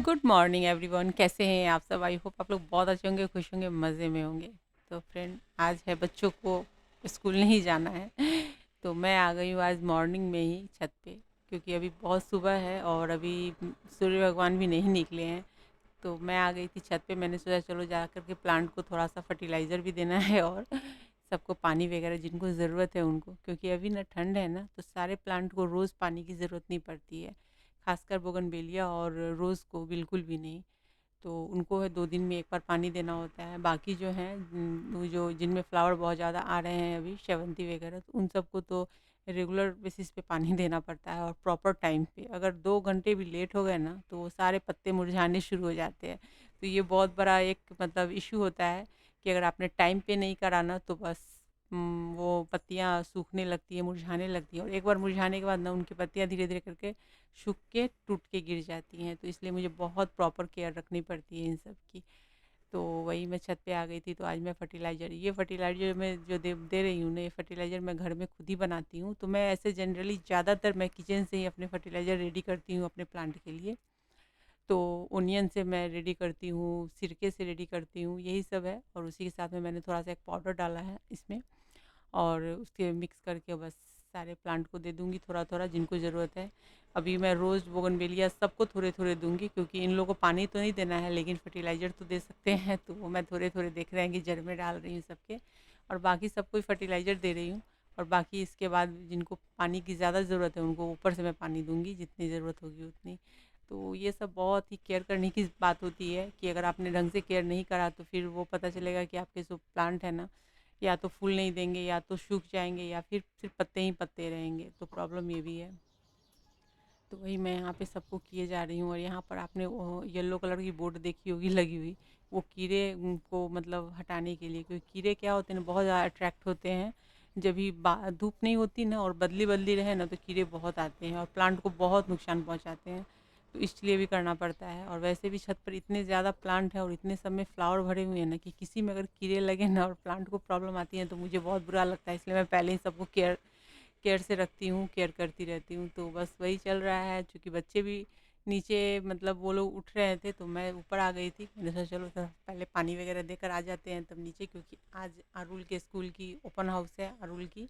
Good morning everyone, कैसे हैं आप सब। आई होप आप लोग बहुत अच्छे होंगे, खुश होंगे, मज़े में होंगे। तो फ्रेंड, आज है बच्चों को स्कूल नहीं जाना है तो मैं आ गई हूँ आज मॉर्निंग में ही छत पे, क्योंकि अभी बहुत सुबह है और अभी सूर्य भगवान भी नहीं निकले हैं। तो मैं आ गई थी छत पे। मैंने सोचा चलो जा कर के प्लांट को थोड़ा सा फर्टिलाइज़र भी देना है और सबको पानी वगैरह जिनको ज़रूरत है उनको, क्योंकि अभी ना ठंड है ना, तो सारे प्लांट को रोज़ पानी की ज़रूरत नहीं पड़ती है। खासकर बोगनवेलिया और रोज़ को बिल्कुल भी नहीं। तो उनको है 2 दिन में 1 बार पानी देना होता है। बाकी जो हैं वो जो जिनमें फ्लावर बहुत ज़्यादा आ रहे हैं अभी, शेवंती वगैरह, तो उन सबको तो रेगुलर बेसिस पे पानी देना पड़ता है और प्रॉपर टाइम पे। अगर 2 घंटे भी लेट हो गए ना तो वो सारे पत्ते मुरझाने शुरू हो जाते हैं। तो ये बहुत बड़ा एक मतलब इश्यू होता है कि अगर आपने टाइम पे नहीं करा ना तो बस वो पत्तियाँ सूखने लगती हैं, मुरझाने लगती हैं, और एक बार मुरझाने के बाद ना उनकी पत्तियाँ धीरे-धीरे करके सूख के टूट के गिर जाती हैं। तो इसलिए मुझे बहुत प्रॉपर केयर रखनी पड़ती है इन सब की। तो वही मैं छत पे आ गई थी, तो आज मैं फर्टिलाइज़र मैं जो दे दे रही हूँ ना, ये फर्टिलाइज़र मैं घर में खुद ही बनाती हूँ। तो मैं ऐसे जनरली ज़्यादातर मैं किचन से ही अपने फर्टिलाइज़र रेडी करती हूँ अपने प्लांट के लिए। तो ओनियन से मैं रेडी करती हूँ, सिरके से रेडी करती हूँ, यही सब है। और उसी के साथ में मैंने थोड़ा सा एक पाउडर डाला है इसमें, और उसके मिक्स करके बस सारे प्लांट को दे दूँगी थोड़ा-थोड़ा जिनको ज़रूरत है। अभी मैं रोज़, बोगनवेलिया सबको थोड़े-थोड़े दूँगी, क्योंकि इन लोगों को पानी तो नहीं देना है लेकिन फर्टिलाइज़र तो दे सकते हैं। तो वो मैं थोड़े-थोड़े देख रहे हैं कि जड़ में डाल रही हूँ सबके, और बाकी सबको ही फर्टिलाइज़र दे रही हूँ। और बाकी इसके बाद जिनको पानी की ज़्यादा ज़रूरत है उनको ऊपर से मैं पानी दूँगी, जितनी ज़रूरत होगी उतनी। तो ये सब बहुत ही केयर करने की बात होती है कि अगर आपने ढंग से केयर नहीं करा तो फिर वो पता चलेगा कि आपके जो प्लांट है ना, या तो फूल नहीं देंगे, या तो सूख जाएँगे, या फिर सिर्फ़ पत्ते ही पत्ते रहेंगे। तो प्रॉब्लम ये भी है। तो वही मैं यहाँ पे सबको किए जा रही हूँ। और यहाँ पर आपने वो येलो कलर की बोर्ड देखी होगी लगी हुई, वो कीड़े को मतलब हटाने के लिए, क्योंकि कीड़े क्या होते हैं ना, बहुत ज़्यादा अट्रैक्ट होते हैं। जब भी धूप नहीं होती ना और बदली बदली रहे ना, तो कीड़े बहुत आते हैं और प्लांट को बहुत नुकसान पहुँचाते हैं। तो इसलिए भी करना पड़ता है। और वैसे भी छत पर इतने ज़्यादा प्लांट हैं और इतने सब में फ्लावर भरे हुए हैं ना, कि किसी में अगर कीड़े लगे ना और प्लांट को प्रॉब्लम आती है तो मुझे बहुत बुरा लगता है। इसलिए मैं पहले ही सबको केयर केयर से रखती हूँ, केयर करती रहती हूँ। तो बस वही चल रहा है। चूँकि बच्चे भी नीचे मतलब वो लोग उठ रहे थे तो मैं ऊपर आ गई थी। मैंने सोचा चलो थोड़ा पहले पानी वगैरह देकर आ जाते हैं तब नीचे, क्योंकि आज अरुल के स्कूल की ओपन हाउस है अरुल की।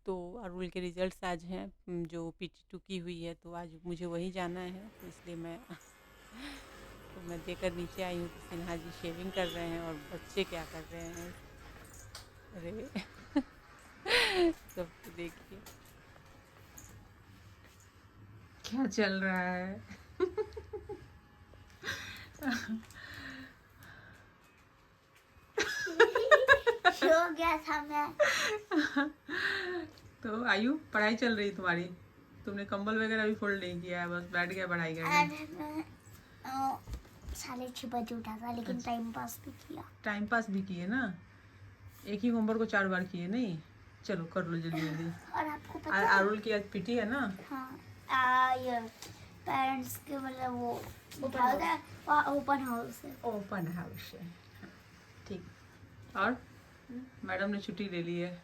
तो अरुल के रिजल्ट्स आज हैं, जो PT2 की हुई है, तो आज मुझे वहीं जाना है। तो इसलिए मैं देकर नीचे आई हूँ। तो सिन्हा जी शेविंग कर रहे हैं और बच्चे क्या कर रहे हैं, अरे सब तो देखिए क्या चल रहा है। सो गया था मैं। तो आयु, पढ़ाई चल रही तुम्हारी? तुमने कंबल वगैरह भी फोल्ड नहीं किया है, बस बैठ गया पढ़ाई करने। आज 6:30 बजे उठा था, लेकिन अच्छा। टाइम पास भी किया। टाइम पास भी किए ना, एक ही होमवर्क को 4 बार किए नहीं। चलो कर लो जल्दी जल्दी। और आपको पता है? आरुल की आज PT है ना। हाँ, ये पेरेंट्स के मतलब वो ओपन हाउस है। ओपन हाउस है, ठीक। और मैडम ने छुट्टी ले ली है।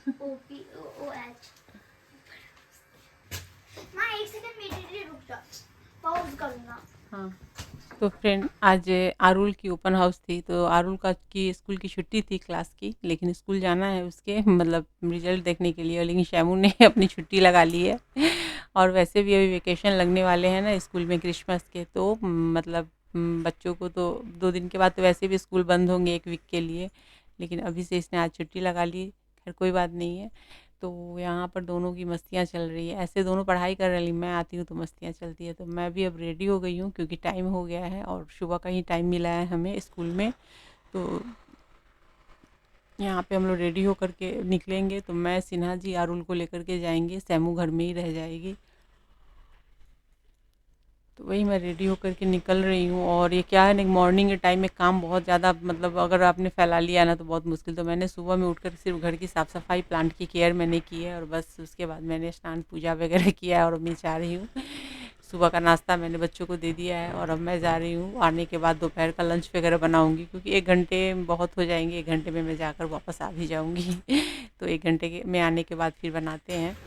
OPOH। माँ 1 सेकंड मेरे लिए रुक जा, पॉज करूँगा। हाँ। तो फ्रेंड, आज आरुल की ओपन हाउस थी। तो आरुल का की स्कूल की छुट्टी थी क्लास की, लेकिन स्कूल जाना है उसके मतलब रिजल्ट देखने के लिए। लेकिन शैमू ने अपनी छुट्टी लगा ली है और वैसे भी अभी वेकेशन लगने वाले हैं ना स्कूल में क्रिसमस के। तो मतलब बच्चों को तो 2 दिन के बाद तो वैसे भी स्कूल बंद होंगे 1 वीक के लिए, लेकिन अभी से इसने आज छुट्टी लगा ली। खैर कोई बात नहीं है। तो यहाँ पर दोनों की मस्तियाँ चल रही है। ऐसे दोनों पढ़ाई कर रही, मैं आती हूँ तो मस्तियाँ चलती है। तो मैं भी अब रेडी हो गई हूँ, क्योंकि टाइम हो गया है और सुबह का ही टाइम मिला है हमें स्कूल में। तो यहाँ पे हम लोग रेडी होकर के निकलेंगे। तो मैं, सिन्हा जी आरुल को लेकर के जाएंगे, सैमू घर में ही रह जाएगी। तो वही मैं रेडी होकर के निकल रही हूँ। और ये क्या है ना, मॉर्निंग के टाइम में काम बहुत ज़्यादा मतलब अगर आपने फैला लिया ना तो बहुत मुश्किल। तो मैंने सुबह में उठकर सिर्फ घर की साफ़ सफाई, प्लांट की केयर मैंने की है, और बस उसके बाद मैंने स्नान पूजा वगैरह किया है और मैं जा रही हूँ। सुबह का नाश्ता मैंने बच्चों को दे दिया है और अब मैं जा रही हूँ। आने के बाद दोपहर का लंच वगैरह बनाऊँगी, क्योंकि 1 घंटे बहुत हो जाएंगे, 1 घंटे में मैं जाकर वापस आ भी जाऊँगी तो 1 घंटे के में आने के बाद फिर बनाते हैं।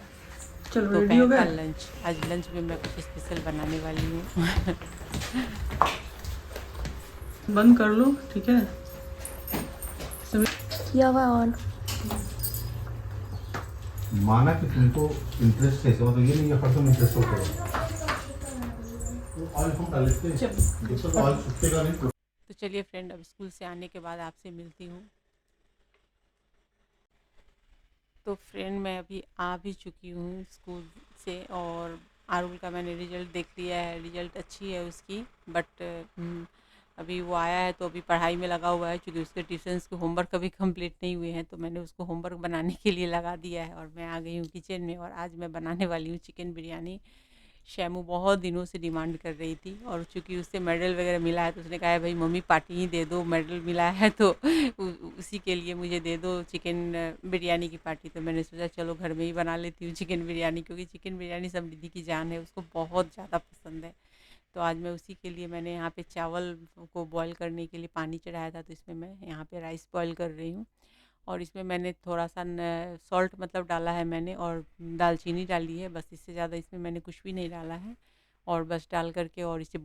चलो रेडी दोपहर हो का गए। लंच, आज लंच में मैं कुछ स्पेशल बनाने वाली हूँ। बंद कर लो, ठीक है। किया हुआ ऑन। माना कि तुमको इंटरेस्ट है, इसका मतलब ये नहीं है हर तुम इंटरेस्ट हो करो। तो ऑयल हम डाल लेते हैं, जब तक ऑयल सूखेगा नहीं। तो चलिए फ्रेंड, अब स्कूल से आने के बाद आपसे मिलती हूँ। तो फ्रेंड मैं अभी आ भी चुकी हूँ स्कूल से, और आरुल का मैंने रिज़ल्ट देख लिया है। रिज़ल्ट अच्छी है उसकी, बट अभी वो आया है तो अभी पढ़ाई में लगा हुआ है, क्योंकि उसके ट्यूशन्स के होमवर्क अभी कंप्लीट नहीं हुए हैं। तो मैंने उसको होमवर्क बनाने के लिए लगा दिया है, और मैं आ गई हूँ किचन में, और आज मैं बनाने वाली हूँ चिकन बिरयानी। शैमू बहुत दिनों से डिमांड कर रही थी, और चूँकि उससे मेडल वगैरह मिला है तो उसने कहा है भाई मम्मी पार्टी ही दे दो, मेडल मिला है तो उसी के लिए मुझे दे दो चिकन बिरयानी की पार्टी। तो मैंने सोचा चलो घर में ही बना लेती हूँ चिकन बिरयानी, क्योंकि चिकन बिरयानी समृद्धि की जान है, उसको बहुत ज़्यादा पसंद है। तो आज मैं उसी के लिए मैंने यहाँ पे चावल को बॉईल करने के लिए पानी चढ़ाया था, तो इसमें मैं यहाँ पे राइस बॉईल कर रही हूँ। और इसमें मैंने थोड़ा सा सॉल्ट मतलब डाला है मैंने, और दालचीनी डाली है, बस इससे ज़्यादा इसमें मैंने कुछ भी नहीं डाला है। और बस डाल करके और इसे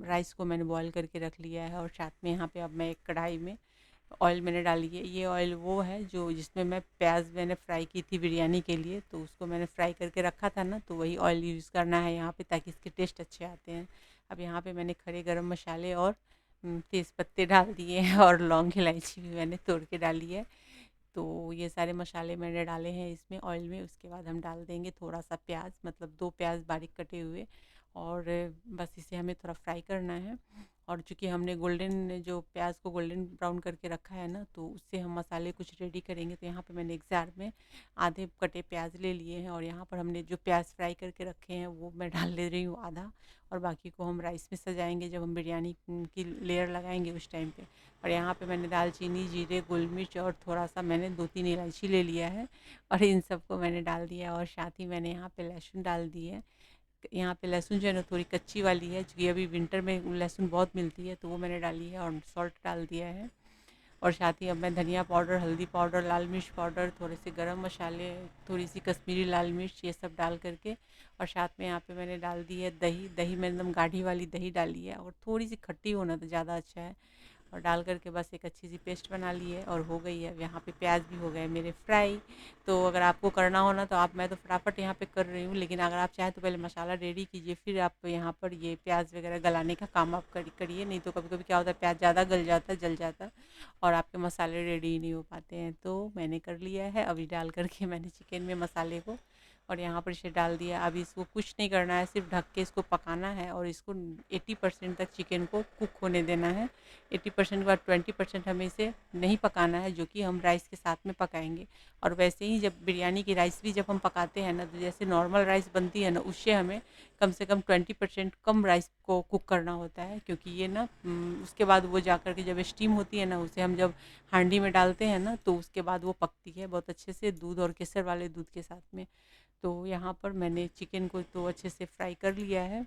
राइस को मैंने बॉईल करके रख लिया है। और साथ में यहाँ पे अब मैं एक कढ़ाई में ऑयल मैंने डाली है। ये ऑयल वो है जो जिसमें मैं प्याज मैंने फ्राई की थी बिरयानी के लिए, तो उसको मैंने फ्राई करके रखा था ना, तो वही ऑयल यूज़ करना है यहाँ पे, ताकि इसके टेस्ट अच्छे आते हैं। अब यहाँ पे मैंने खड़े गरम मसाले और तेज़ पत्ते डाल दिए हैं, और लौंग इलायची भी मैंने तोड़ के डाली है। तो ये सारे मसाले मैंने डाले हैं इसमें ऑयल में। उसके बाद हम डाल देंगे थोड़ा सा प्याज, मतलब 2 प्याज बारीक कटे हुए, और बस इसे हमें थोड़ा फ्राई करना है। और चूँकि हमने गोल्डन जो प्याज को गोल्डन ब्राउन करके रखा है ना, तो उससे हम मसाले कुछ रेडी करेंगे। तो यहाँ पे मैंने एक जार में आधे कटे प्याज ले लिए हैं, और यहाँ पर हमने जो प्याज फ्राई करके रखे हैं वो मैं डाल दे रही हूँ आधा, और बाकी को हम राइस में सजाएंगे जब हम बिरयानी की लेयर लगाएंगे उस टाइम पे। और यहाँ पे मैंने दालचीनी, जीरे, गोल मिर्च और थोड़ा सा मैंने 2-3 इलायची ले लिया है, और इन सबको मैंने डाल दिया। और साथ ही मैंने यहाँ पे लहसुन डाल दी है। यहाँ पे लहसुन जो है ना थोड़ी कच्ची वाली है, क्योंकि अभी विंटर में लहसुन बहुत मिलती है, तो वो मैंने डाली है, और सॉल्ट डाल दिया है। और साथ ही अब मैं धनिया पाउडर, हल्दी पाउडर, लाल मिर्च पाउडर, थोड़े से गरम मसाले, थोड़ी सी कश्मीरी लाल मिर्च, ये सब डाल करके, और साथ में यहाँ पे मैंने डाल दी है दही। दही मैंने एकदम गाढ़ी वाली दही डाली है, और थोड़ी सी खट्टी होना तो ज़्यादा अच्छा है। और डाल करके बस एक अच्छी सी पेस्ट बना ली है, और हो गई है। अब यहाँ पे प्याज भी हो गए मेरे फ्राई। तो अगर आपको करना हो ना, तो आप, मैं तो फटाफट यहाँ पे कर रही हूँ, लेकिन अगर आप चाहें तो पहले मसाला रेडी कीजिए, फिर आप यहाँ पर ये प्याज वगैरह गलाने का काम आप करिए। नहीं तो कभी कभी क्या होता है, प्याज ज़्यादा गल जाता है, जल जाता है, और आपके मसाले रेडी ही नहीं हो पाते हैं। तो मैंने कर लिया है। अभी डाल करके मैंने चिकन में मसाले को, और यहाँ पर इसे डाल दिया। अभी इसको कुछ नहीं करना है, सिर्फ ढक के इसको पकाना है, और इसको 80% तक चिकन को कुक होने देना है। 80% के बाद 20% हमें इसे नहीं पकाना है, जो कि हम राइस के साथ में पकाएंगे। और वैसे ही जब बिरयानी की राइस भी जब हम पकाते हैं ना, तो जैसे नॉर्मल राइस बनती है ना, उससे हमें कम से कम 20% कम राइस को कुक करना होता है, क्योंकि ये ना उसके बाद वो जा कर के जब स्टीम होती है ना, उसे हम जब हांडी में डालते हैं ना, तो उसके बाद वो पकती है बहुत अच्छे से, दूध और केसर वाले दूध के साथ में। तो यहाँ पर मैंने चिकन को तो अच्छे से फ्राई कर लिया है,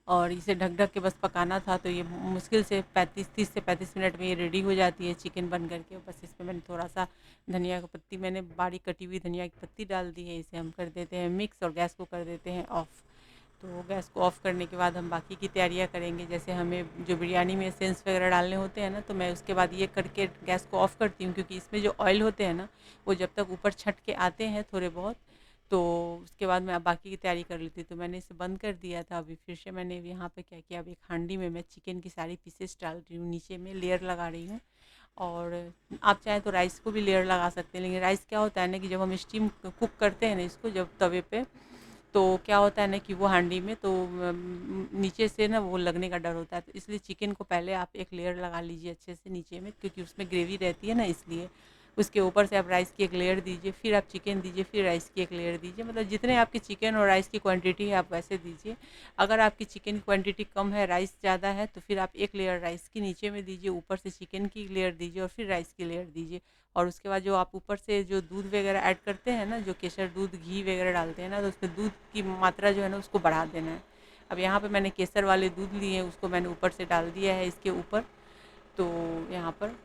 और इसे ढक ढक के बस पकाना था। तो ये मुश्किल से 30 से 35 मिनट में ये रेडी हो जाती है चिकन बन करके। बस इसमें मैंने थोड़ा सा धनिया का पत्ती, मैंने बारीक कटी हुई धनिया की पत्ती डाल दी है। इसे हम कर देते हैं मिक्स, और गैस को कर देते हैं ऑफ़। तो गैस को ऑफ़ करने के बाद हम बाकी की तैयारियां करेंगे। जैसे हमें जो बिरयानी में एसेंस वगैरह डालने होते हैं ना, तो मैं उसके बाद ये करके गैस को ऑफ़ करती हूँ, क्योंकि इसमें जो ऑयल होते हैं ना, वो जब तक ऊपर छट के आते हैं थोड़े बहुत, तो उसके बाद मैं बाकी की तैयारी कर लेती हूँ। तो मैंने इसे बंद कर दिया था। अभी फिर से मैंने यहाँ पे क्या किया, अब एक हांडी में मैं चिकन की सारी पीसेस डाल रही हूँ, नीचे में लेयर लगा रही हूँ। और आप चाहें तो राइस को भी लेयर लगा सकते हैं, लेकिन राइस क्या होता है ना, कि जब हम स्टीम कुक करते हैं ना इसको, जब तवे पे, तो क्या होता है ना कि वो हांडी में तो नीचे से ना वो लगने का डर होता है। तो इसलिए चिकन को पहले आप एक लेयर लगा लीजिए अच्छे से नीचे में, क्योंकि उसमें ग्रेवी रहती है ना, इसलिए उसके ऊपर से आप राइस की एक लेयर दीजिए, फिर आप चिकन दीजिए, फिर राइस की एक लेयर दीजिए। मतलब जितने आपकी चिकन और राइस की क्वांटिटी है आप वैसे दीजिए। अगर आपकी चिकन की क्वांटिटी कम है, राइस ज़्यादा है, तो फिर आप एक लेयर राइस की नीचे में दीजिए, ऊपर से चिकन की लेयर दीजिए, और फिर राइस की लेयर दीजिए। और उसके बाद जो आप ऊपर से जो दूध वगैरह ऐड करते हैं ना, जो केसर दूध, घी वगैरह डालते हैं ना, तो उसमें दूध की मात्रा जो है ना उसको बढ़ा देना है। अब यहाँ पे मैंने केसर वाले दूध लिए हैं, उसको मैंने ऊपर से डाल दिया है इसके ऊपर। तो यहाँ पर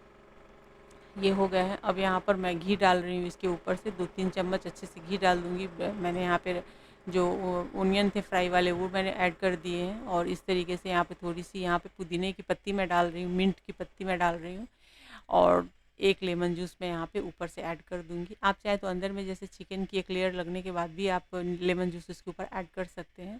ये हो गया है। अब यहाँ पर मैं घी डाल रही हूँ इसके ऊपर से 2-3 चम्मच अच्छे से घी डाल दूँगी। मैंने यहाँ पे जो ओनियन थे फ्राई वाले वो मैंने ऐड कर दिए हैं और इस तरीके से यहाँ पे थोड़ी-सी यहाँ पे पुदीने की पत्ती मैं डाल रही हूँ, मिंट की पत्ती मैं डाल रही हूँ और 1 लेमन जूस मैं यहाँ पे ऊपर से ऐड कर दूँगी। आप चाहे तो अंदर में जैसे चिकन की एक लेयर लगने के बाद भी आप लेमन जूस इसके ऊपर ऐड कर सकते हैं।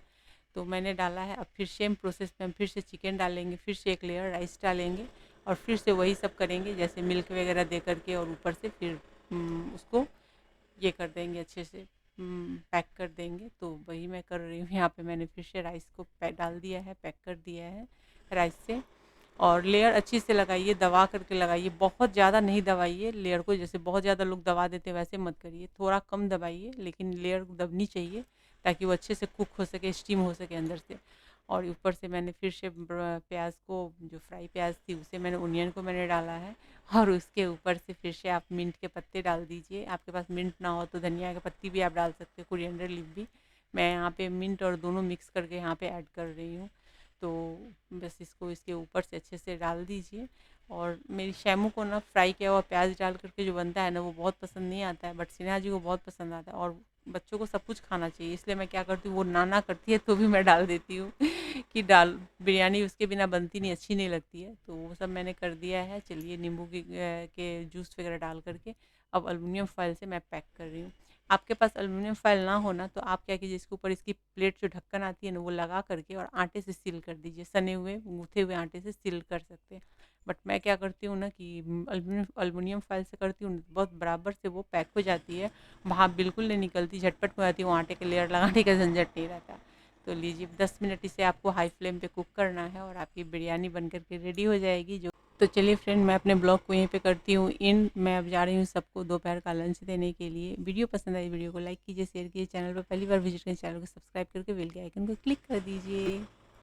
तो मैंने डाला है। अब फिर सेम प्रोसेस में हम फिर से चिकन डालेंगे, फिर से 1 लेयर राइस डालेंगे और फिर से वही सब करेंगे जैसे मिल्क वगैरह दे करके और ऊपर से फिर उसको ये कर देंगे अच्छे से पैक कर देंगे। तो वही मैं कर रही हूँ। यहाँ पे मैंने फिर से राइस को डाल दिया है, पैक कर दिया है राइस से और लेयर अच्छी से लगाइए, दबा करके लगाइए, बहुत ज़्यादा नहीं दबाइए लेयर को, जैसे बहुत ज़्यादा लोग दबा देते हैं वैसे मत करिए, थोड़ा कम दबाइए लेकिन लेयर दबनी चाहिए ताकि वो अच्छे से कुक हो सके, स्टीम हो सके अंदर से। और ऊपर से मैंने फिर से प्याज को जो फ्राई प्याज थी उसे मैंने ओनियन को मैंने डाला है और उसके ऊपर से फिर से आप मिंट के पत्ते डाल दीजिए। आपके पास मिंट ना हो तो धनिया की पत्ती भी आप डाल सकते हो, कोरिएंडर लीफ भी। मैं यहाँ पे मिंट और दोनों मिक्स करके यहाँ पे ऐड कर रही हूँ। तो बस इसको इसके ऊपर से अच्छे से डाल दीजिए। और मेरी शैमू को ना फ्राई किया हुआ प्याज डाल करके जो बनता है ना वो बहुत पसंद नहीं आता है, बट सिन्हा जी को बहुत पसंद आता है और बच्चों को सब कुछ खाना चाहिए, इसलिए मैं क्या करती हूँ वो नाना करती है तो भी मैं डाल देती हूँ कि डाल बिरयानी उसके बिना बनती नहीं, अच्छी नहीं लगती है। तो वो सब मैंने कर दिया है। चलिए नींबू के जूस वगैरह डाल करके अब एल्युमिनियम फॉइल से मैं पैक कर रही हूँ। आपके पास एल्युमिनियम फॉइल ना हो ना तो आप क्या कीजिए, इसके ऊपर इसकी प्लेट जो ढक्कन आती है ना वो लगा करके और आटे से सील कर दीजिए, सने हुए गूँथे हुए आटे से सील कर सकते हैं। बट मैं क्या करती हूँ ना कि एल्युमिनियम फॉइल से करती हूँ, बहुत बराबर से वो पैक हो जाती है, वहाँ बिल्कुल नहीं निकलती, झटपट में आती है, वो आटे के लेयर लगाने का झंझट नहीं रहता। तो लीजिए 10 मिनट इसे आपको हाई फ्लेम पे कुक करना है और आपकी बिरयानी बन कर के रेडी हो जाएगी। जो तो चलिए फ्रेंड, मैं अपने ब्लॉग को यहीं पे करती हूँ इन। मैं अब जा रही हूँ सबको दोपहर का लंच देने के लिए। वीडियो पसंद आई वीडियो को लाइक कीजिए, शेयर कीजिए, चैनल पर पहली बार विजिट करें चैनल को सब्सक्राइब करके बेल के आइकन को क्लिक कर दीजिए।